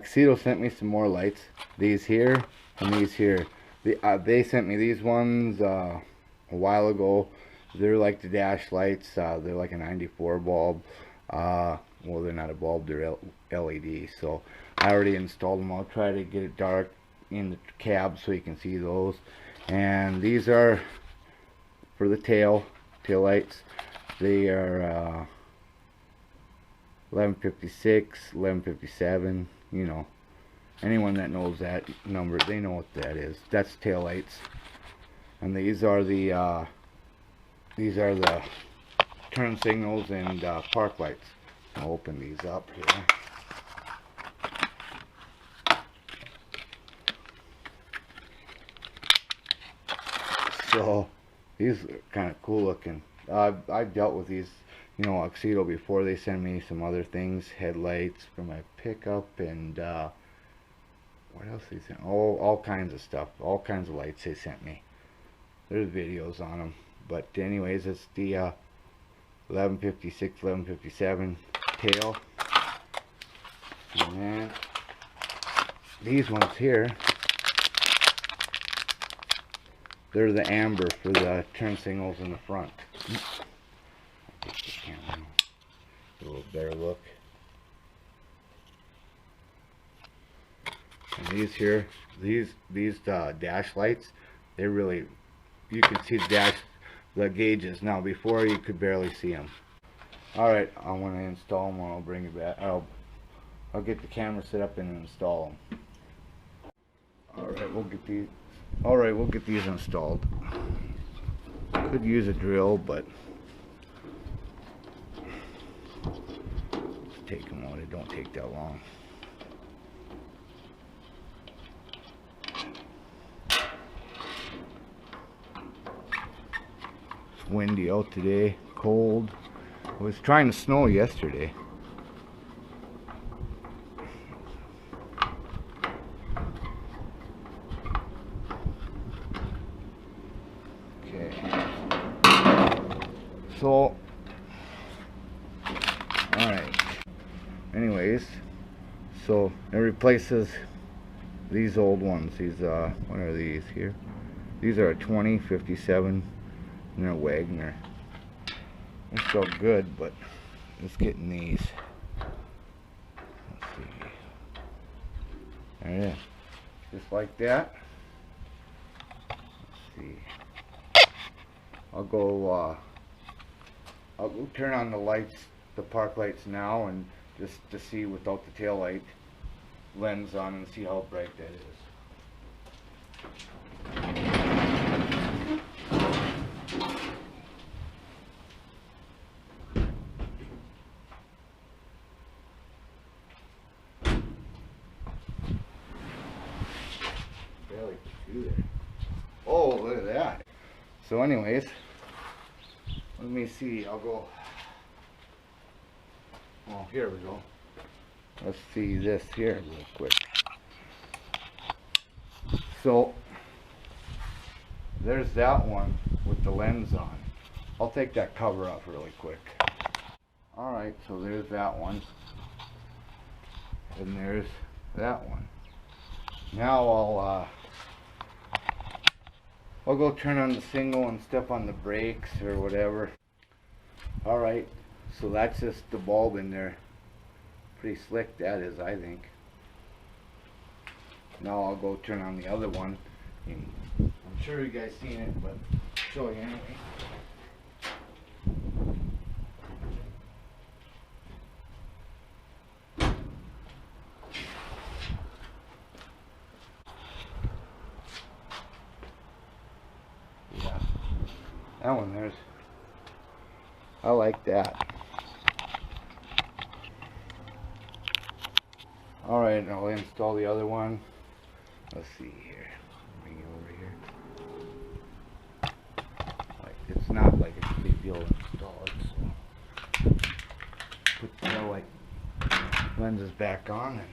Excedo sent me some more lights. These here and these here. They sent me these ones a while ago. They're like the dash lights. They're like a 94 bulb. Well, they're not a bulb, they're LED. So I already installed them. I'll try to get it dark in the cab so you can see those. And these are for the tail lights. They are 1156, 1157. You know, anyone that knows that number, they know what that is. That's tail lights. And these are the turn signals and park lights. I'll open these up here. So these are kind of cool looking. I've dealt with these, you know, Excedo before. They send me some other things, headlights for my pickup, and what else they sent? Oh, all kinds of stuff, all kinds of lights they sent me. There's videos on them. But anyways, it's the 1156, 1157 tail. And then these ones here, they're the amber for the turn signals in the front. I'll get the camera a little better look. And these here, these dash lights, they're really, you can see the gauges now. Before you could barely see them. Alright, I want to install them and I'll bring it back. I'll get the camera set up and install them. Alright, we'll get these installed. Could use a drill, but let's take them out. It don't take that long. It's windy out today, cold. It was trying to snow yesterday. Okay. So, alright. Anyways, so it replaces these old ones. These, what are these here? These are a 2057 and they're Wagner. They're still good, but let's get in these. Let's see. There it is. Just like that. Let's see. I'll go turn on the lights, the park lights now, and just to see without the tail light lens on and see how bright that is. Oh, look at that. So anyways, let me see. I'll go. Oh, here we go. Let's see this here real quick. So there's that one with the lens on. I'll take that cover off really quick. Alright, so there's that one. And there's that one. Now I'll go turn on the signal and step on the brakes or whatever. Alright, so that's just the bulb in there. Pretty slick that is, I think. Now I'll go turn on the other one. I'm sure you guys seen it, but I'll show you anyway. Yeah, that one there's. I like that. Alright, I'll install the other one. Let's see here. Bring it over here. Like, it's not like it's a big deal to install it, so put the like lenses back on and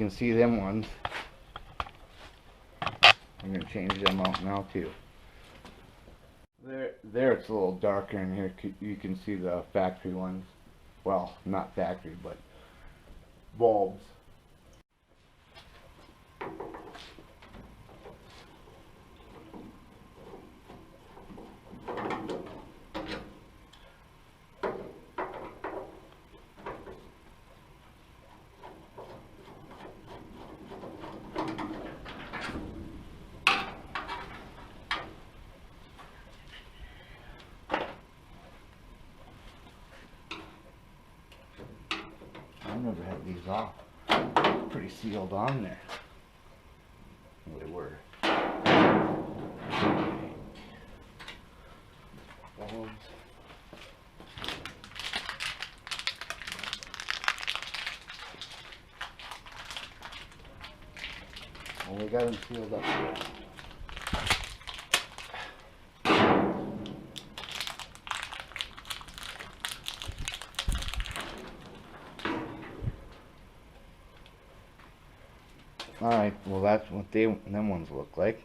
can see them ones. I'm going to change them out now too. There it's a little darker in here. You can see the factory ones. Well, not factory, but bulbs. I've never had these off. Pretty sealed on there. Well, they were. Bulbs. Well, we got them sealed up here. Alright, well that's what them ones look like.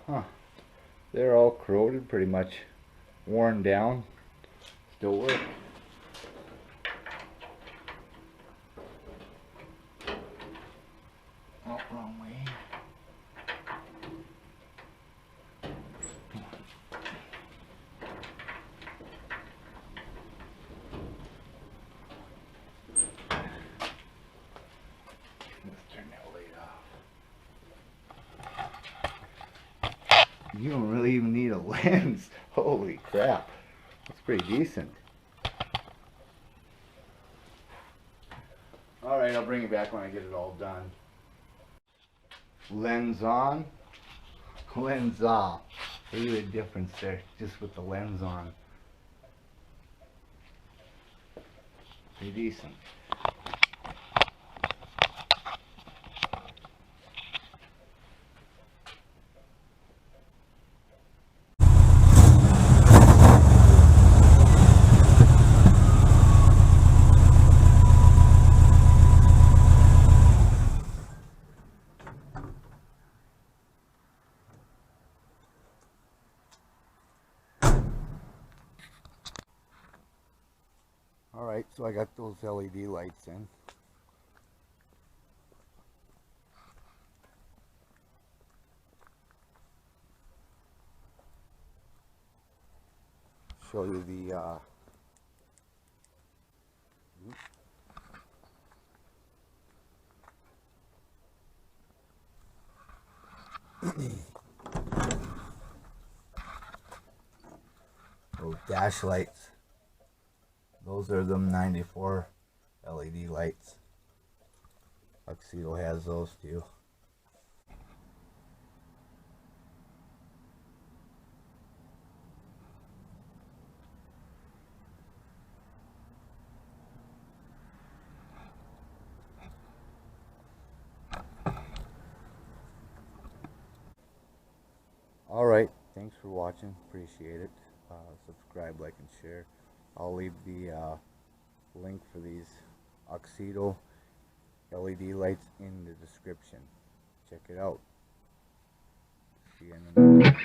Huh. They're all corroded, pretty much worn down. Still work. Oh, wrong way. You don't really even need a lens. Holy crap. That's pretty decent. Alright, I'll bring it back when I get it all done. Lens on, lens off. Look at the difference there, just with the lens on. Pretty decent. Alright, so I got those LED lights in. Show you the those dash lights. Those are them 94 LED lights. Tuxedo has those too. Alright, thanks for watching. Appreciate it. Subscribe, like, and share. I'll leave the link for these Tuxedo LED lights in the description. Check it out. See you in a minute.